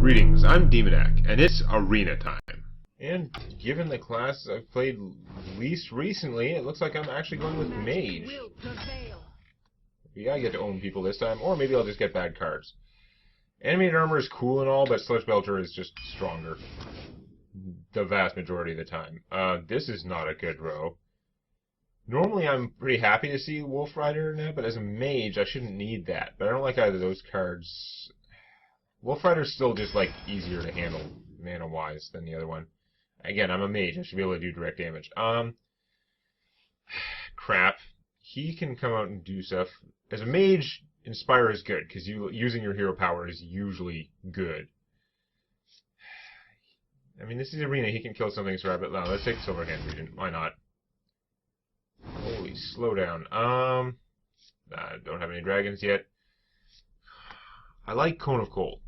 Greetings, I'm Demonac, and it's arena time. And given the classes I've played least recently, it looks like I'm actually going with Mage. Maybe I get to own people this time, or maybe I'll just get bad cards. Animated armor is cool and all, but Sludge Belcher is just stronger. The vast majority of the time. This is not a good row. Normally I'm pretty happy to see Wolf Rider now, but as a Mage I shouldn't need that. But I don't like either of those cards. Wolf Rider's still just like easier to handle mana-wise than the other one. Again, I'm a Mage, I should be able to do direct damage. Crap. He can come out and do stuff. As a Mage, Inspire is good, because using your hero power is usually good. I mean, this is Arena, he can kill something, so Rabbit. No, let's take Silverhand Regent. Why not? Holy, slow down. I don't have any dragons yet. I like Cone of Cold.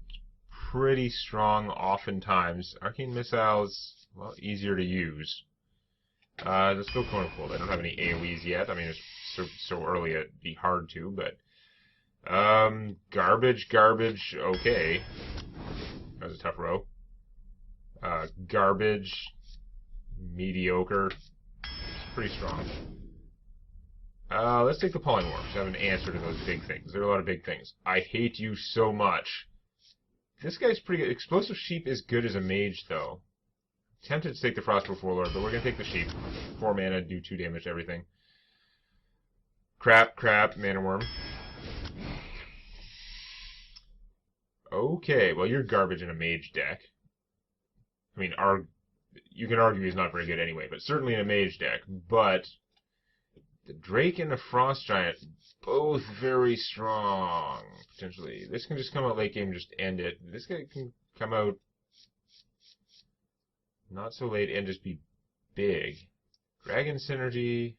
Pretty strong, oftentimes. Arcane Missiles, well, easier to use. Let's go Cone of Cold. I don't have any AoEs yet. I mean, it's so early it'd be hard to, but... Garbage, okay. That was a tough row. Garbage, mediocre, pretty strong. Let's take the Polymorphs. I have an answer to those big things. There are a lot of big things. I hate you so much. This guy's pretty good. Explosive Sheep is good as a Mage, though. Tempted to take the Frostbolt Warlord, but we're going to take the Sheep. 4 mana, do 2 damage to everything. Crap, Mana Worm. Okay, well, you're garbage in a Mage deck. I mean, you can argue he's not very good anyway, but certainly in a Mage deck. But the Drake and the Frost Giant, both very strong, potentially. This can just come out late game and just end it. This guy can come out not so late and just be big. Dragon Synergy.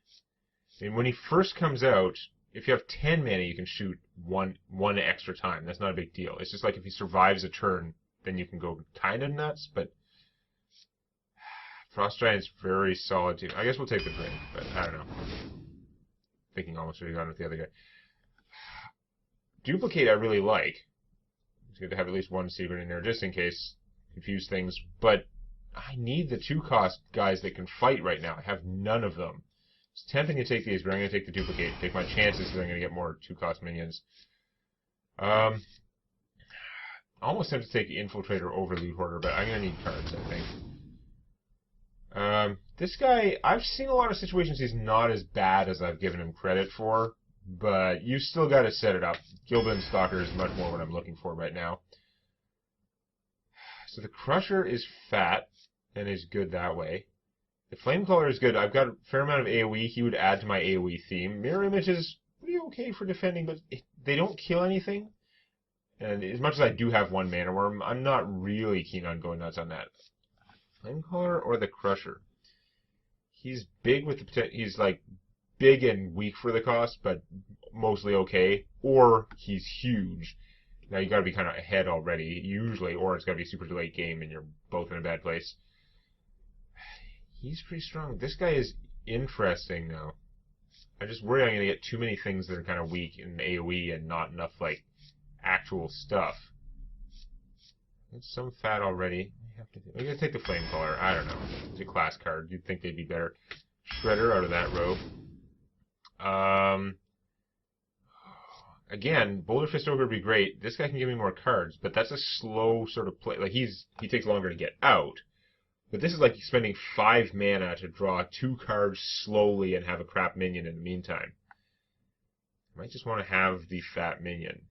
I mean, when he first comes out, if you have 10 mana, you can shoot one extra time. That's not a big deal. It's just like if he survives a turn, then you can go kind of nuts, but Frost Giant's very solid too. I guess we'll take the Drake, but I don't know. Thinking almost what he got with the other guy. Duplicate I really like. It's good to have at least one secret in there just in case. Confuse things. But I need the 2-cost guys that can fight right now. I have none of them. It's tempting to take these, but I'm going to take the Duplicate. Take my chances because I'm going to get more 2-cost minions. Almost tempted to take the Infiltrator over Loot Hoarder, but I'm going to need cards, I think. This guy, I've seen a lot of situations he's not as bad as I've given him credit for, but you still got to set it up. Gilbin Stalker is much more what I'm looking for right now. So the Crusher is fat and is good that way. The Flamecrawler is good. I've got a fair amount of AoE. He would add to my AoE theme. Mirror Image is pretty okay for defending, but they don't kill anything. And as much as I do have 1 Mana Worm, I'm not really keen on going nuts on that. Flamecaller or the Crusher? He's big with the potential. He's like big and weak for the cost, but mostly okay. Or he's huge. Now you got to be kind of ahead already, usually, or it's got to be super late game and you're both in a bad place. He's pretty strong. This guy is interesting now. I just worry I'm going to get too many things that are kind of weak in AoE and not enough like actual stuff. It's some fat already. We're going to take the Flamecaller. I don't know. It's a class card. You'd think they'd be better. Shredder out of that row. Again, Boulder Fist Ogre would be great. This guy can give me more cards, but that's a slow sort of play. Like, he takes longer to get out. But this is like spending 5 mana to draw 2 cards slowly and have a crap minion in the meantime. I might just want to have the fat minion.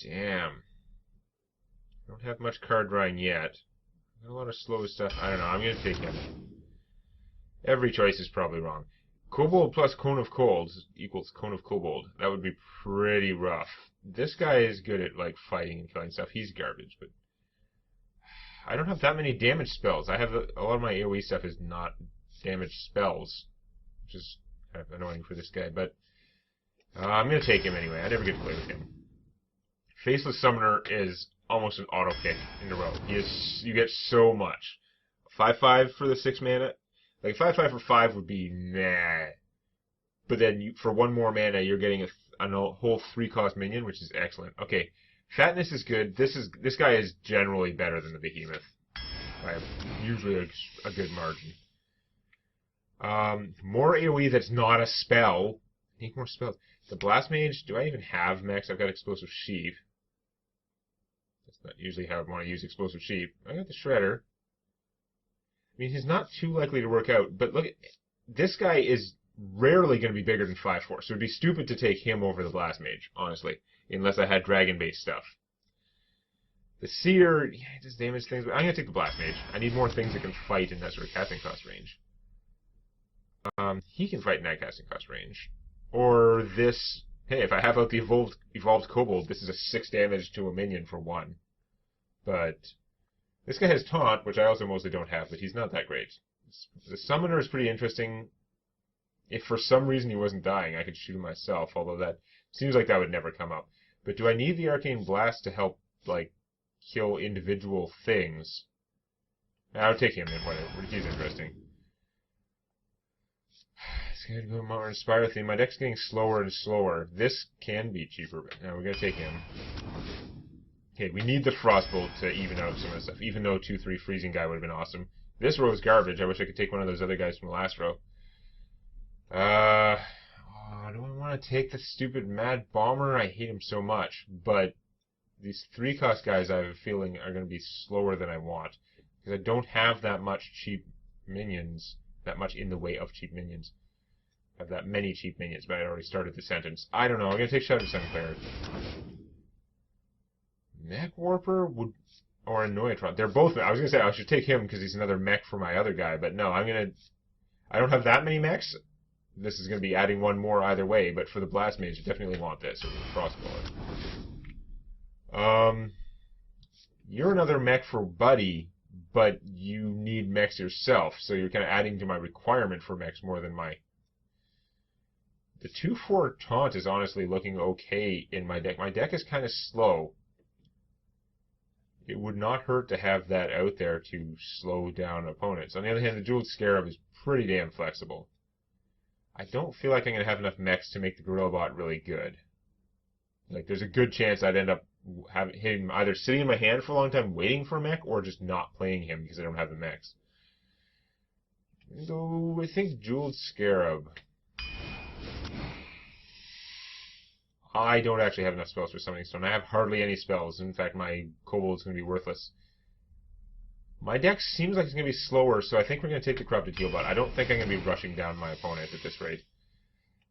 Damn. I don't have much card drawing yet. Got a lot of slow stuff. I don't know. I'm going to take him. Every choice is probably wrong. Kobold plus Cone of Cold equals Cone of Kobold. That would be pretty rough. This guy is good at like fighting and killing stuff. He's garbage, but I don't have that many damage spells. I have a lot of my AoE stuff is not damage spells, which is kind of annoying for this guy. But I'm going to take him anyway. I never get to play with him. Faceless Summoner is almost an auto pick in a row. You get so much. 5/5 for the 6 mana. Like 5/5 for 5 would be nah. But then for 1 more mana, you're getting a whole 3-cost minion, which is excellent. Okay, fatness is good. This guy is generally better than the behemoth by usually a good margin. More AoE that's not a spell. I need more spells. The Blast Mage, do I even have mechs? I've got Explosive Sheep. That's not usually how I want to use Explosive Sheep. I got the Shredder. I mean, he's not too likely to work out, but look, this guy is rarely going to be bigger than 5/4, so it'd be stupid to take him over the Blast Mage, honestly, unless I had dragon-based stuff. The Seer, yeah, it does damage things, but I'm going to take the Blast Mage. I need more things that can fight in that sort of casting cost range. He can fight in that casting cost range. Or this, hey, if I have out the evolved Kobold, this is a 6 damage to a minion for 1. But this guy has Taunt, which I also mostly don't have, but he's not that great. The Summoner is pretty interesting. If for some reason he wasn't dying, I could shoot him myself, although that seems like that would never come up. But do I need the Arcane Blast to help, like, kill individual things? I would take him then, whatever. He's interesting. It's going to go more Inspire theme. My deck's getting slower and slower. This can be cheaper, but no, we're going to take him. Okay, we need the Frostbolt to even out some of the stuff, even though 2/3 Freezing guy would have been awesome. This row is garbage. I wish I could take one of those other guys from the last row. Do I want to take the stupid Mad Bomber? I hate him so much, but these 3-cost guys I have a feeling are going to be slower than I want, because I don't have that much cheap minions, that much in the way of cheap minions. I have that many cheap minions, but I already started the sentence. I don't know, I'm going to take Shadow Sunclair. Mech Warper would, or Annoyatron. They're both, I was going to say I should take him because he's another mech for my other guy, but no, I don't have that many mechs. This is going to be adding one more either way, but for the Blast Mage, I definitely want this, or the Frostballer. You're another mech for Buddy, but you need mechs yourself, so you're kind of adding to my requirement for mechs more than my... The 2/4 Taunt is honestly looking okay in my deck. My deck is kind of slow. It would not hurt to have that out there to slow down opponents. On the other hand, the Jeweled Scarab is pretty damn flexible. I don't feel like I'm going to have enough mechs to make the Gorilla Bot really good. Like, there's a good chance I'd end up having him either sitting in my hand for a long time waiting for a mech, or just not playing him because I don't have the mechs. Though, I think Jeweled Scarab... I don't actually have enough spells for Summoning Stone. I have hardly any spells. In fact, my Kobold's going to be worthless. My deck seems like it's going to be slower, so I think we're going to take the Corrupted Healbot. I don't think I'm going to be rushing down my opponent at this rate.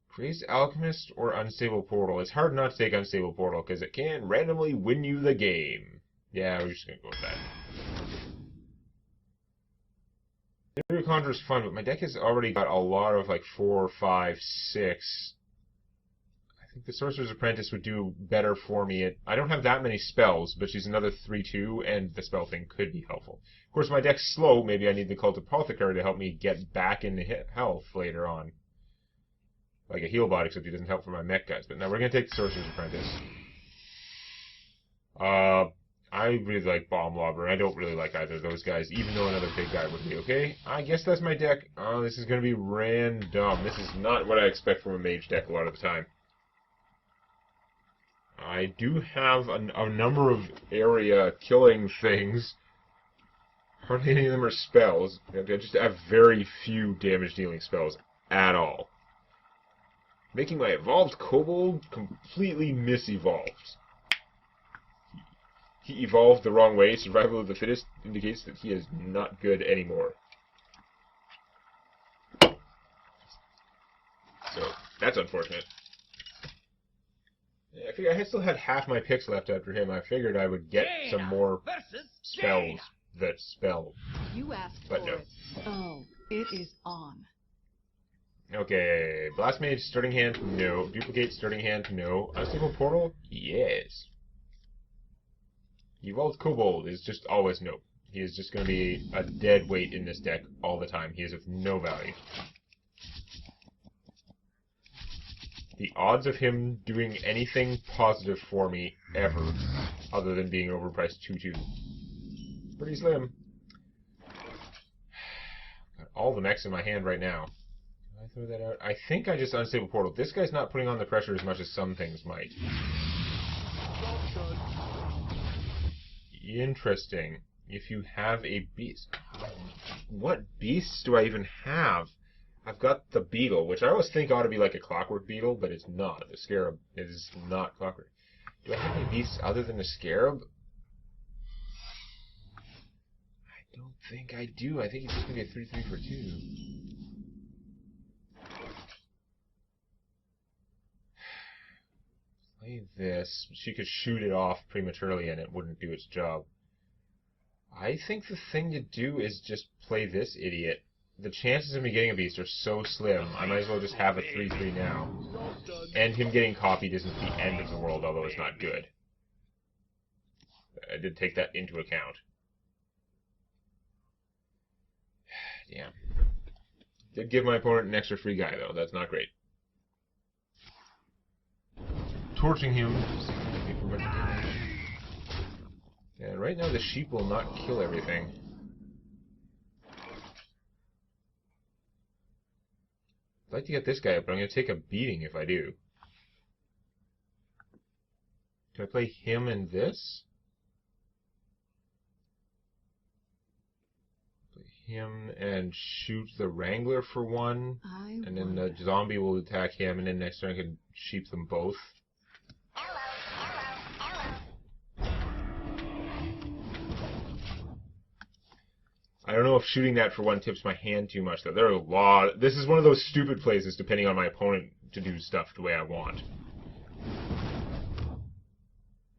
Crazed Alchemist or Unstable Portal? It's hard not to take Unstable Portal, because it can randomly win you the game. Yeah, we're just going to go with that. Theory of Conjure is fun, but my deck has already got a lot of, like, 4, 5, 6... I think the Sorcerer's Apprentice would do better for me. I don't have that many spells, but she's another 3/2, and the spell thing could be helpful. Of course, my deck's slow. Maybe I need the Cult Apothecary to help me get back into health later on. Like a Healbot, except he doesn't help for my mech guys. But now we're going to take the Sorcerer's Apprentice. I really like Bomb Lobber. I don't really like either of those guys, even though another big guy would be okay. I guess that's my deck. Oh, this is going to be random. This is not what I expect from a Mage deck a lot of the time. I do have a number of area killing things. Hardly any of them are spells. I just have very few damage dealing spells at all. Making my evolved Kobold completely mis-evolved. He evolved the wrong way. Survival of the fittest indicates that he is not good anymore. So, that's unfortunate. I figured I still had half my picks left after him. I figured I would get some more spells that spell. You asked but for no. it. Oh, it is on. Okay, Blast Mage, starting hand, no. Duplicate, starting hand, no. Unstable Portal, yes. Evolved Kobold is just always no. He is just going to be a dead weight in this deck all the time. He is of no value. The odds of him doing anything positive for me ever, other than being overpriced 2/2, pretty slim. Got all the mechs in my hand right now. Do I throw that out? I think I just unstable portal. This guy's not putting on the pressure as much as some things might. Interesting. If you have a beast... What beasts do I even have? I've got the beetle, which I always think ought to be like a clockwork beetle, but it's not. The scarab is not clockwork. Do I have any beasts other than the scarab? I don't think I do. I think it's just going to be a 3-3 for 2. Play this. She could shoot it off prematurely and it wouldn't do its job. I think the thing to do is just play this idiot. The chances of me getting a beast are so slim, I might as well just have a 3-3 now. And him getting copied isn't the end of the world, although it's not good. I did take that into account. Damn. Did give my opponent an extra free guy, though. That's not great. Torching him. And right now the sheep will not kill everything. I'd like to get this guy up, but I'm going to take a beating if I do. Can I play him and this? Play him and shoot the Wrangler for 1. And then the zombie will attack him, and then next turn I can sheep them both. I don't know if shooting that for 1 tips my hand too much, though. There are a lot... This is one of those stupid places, depending on my opponent, to do stuff the way I want.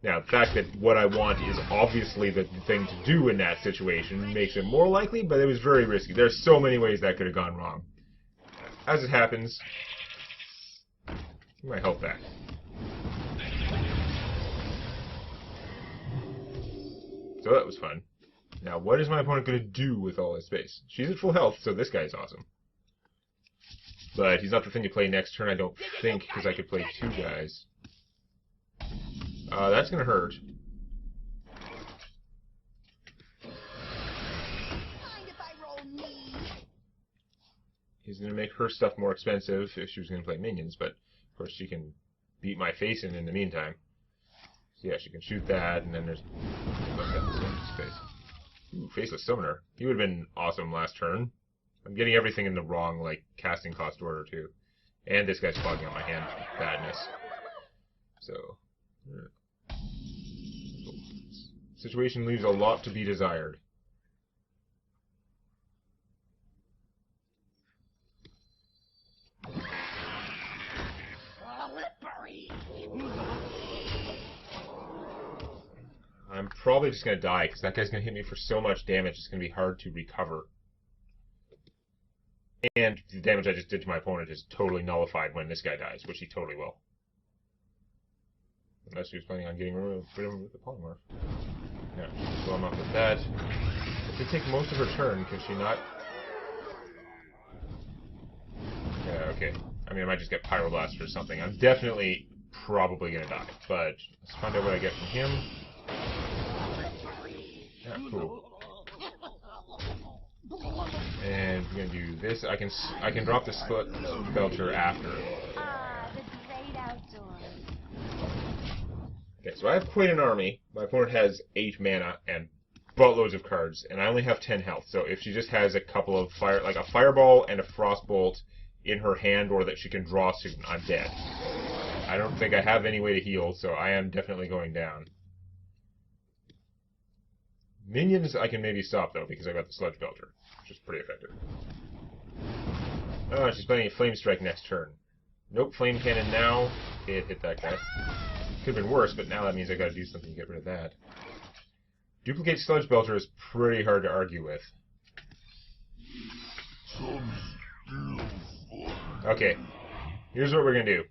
Now, the fact that what I want is obviously the thing to do in that situation makes it more likely, but it was very risky. There's so many ways that could have gone wrong. As it happens, my health back. So that was fun. Now, what is my opponent going to do with all his space? She's at full health, so this guy is awesome. But he's not the thing to play next turn, I don't think, because I could play 2 guys. That's going to hurt. He's going to make her stuff more expensive if she was going to play minions, but of course she can beat my face in the meantime. So yeah, she can shoot that, and then there's... space. Ooh, Faceless Summoner. He would have been awesome last turn. I'm getting everything in the wrong, like, casting cost order, too. And this guy's clogging up my hand with badness. So... Situation leaves a lot to be desired. I'm probably just going to die, because that guy's going to hit me for so much damage, it's going to be hard to recover. And the damage I just did to my opponent is totally nullified when this guy dies, which he totally will. Unless he was planning on getting rid of him with the polymorph. Yeah, so I'm up with that. It did take most of her turn, can she not? Yeah, okay. I mean, I might just get Pyroblast or something. I'm definitely probably going to die, but let's find out what I get from him. Yeah, cool. And we're gonna do this. I can drop the Sludge Belcher after. The great outdoors. Okay, so I have quite an army. My opponent has 8 mana and buttloads of cards, and I only have 10 health. So if she just has a couple of like a Fireball and a Frostbolt in her hand, or that she can draw soon, I'm dead. I don't think I have any way to heal, so I am definitely going down. Minions I can maybe stop, though, because I got the Sludge Belcher, which is pretty effective. Oh, she's playing a Flame Strike next turn. Nope, Flame Cannon now. Okay, it hit that guy. Could have been worse, but now that means I gotta do something to get rid of that. Duplicate Sludge Belcher is pretty hard to argue with. Okay, here's what we're gonna do.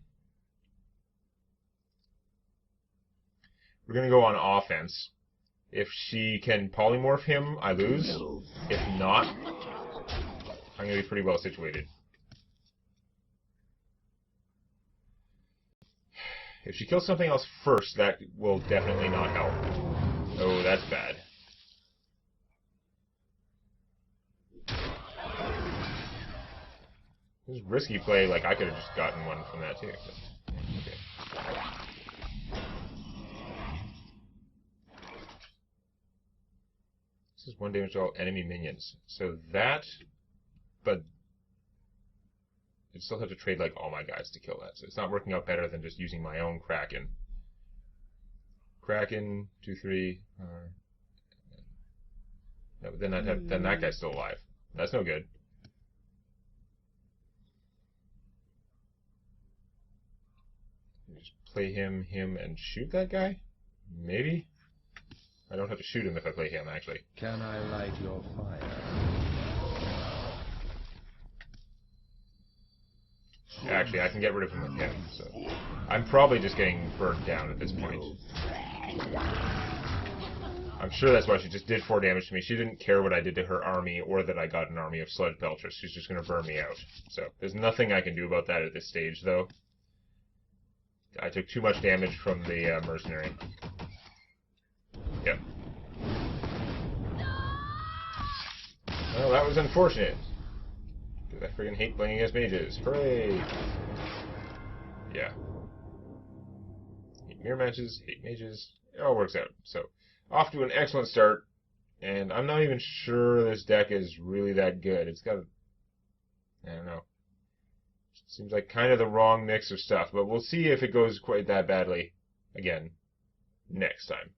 We're gonna go on offense. If she can polymorph him, I lose. If not, I'm going to be pretty well situated. If she kills something else first, that will definitely not help. Oh, that's bad. This is risky play, like I could have just gotten one from that too. But, okay. This is 1 damage to all enemy minions. So that, but I'd still have to trade like all my guys to kill that. So it's not working out better than just using my own Kraken. Kraken, 2/3. No, but then then that guy's still alive. That's no good. Just play him, and shoot that guy? Maybe? I don't have to shoot him if I play him, actually. Can I light your fire? Actually, I can get rid of him with him, so... I'm probably just getting burned down at this point. I'm sure that's why she just did 4 damage to me. She didn't care what I did to her army, or that I got an army of Sludge Belchers. She's just going to burn me out. So, there's nothing I can do about that at this stage, though. I took too much damage from the mercenary. Yep. Well, that was unfortunate. Because I friggin' hate playing against mages. Hooray! Yeah. Hate mirror matches, hate mages. It all works out. So, off to an excellent start. And I'm not even sure this deck is really that good. It's got... I don't know. Seems like kind of the wrong mix of stuff. But we'll see if it goes quite that badly. Again, next time.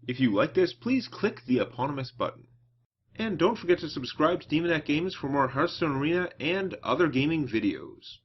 If you like this, please click the eponymous button. And don't forget to subscribe to Demonac Games for more Hearthstone Arena and other gaming videos.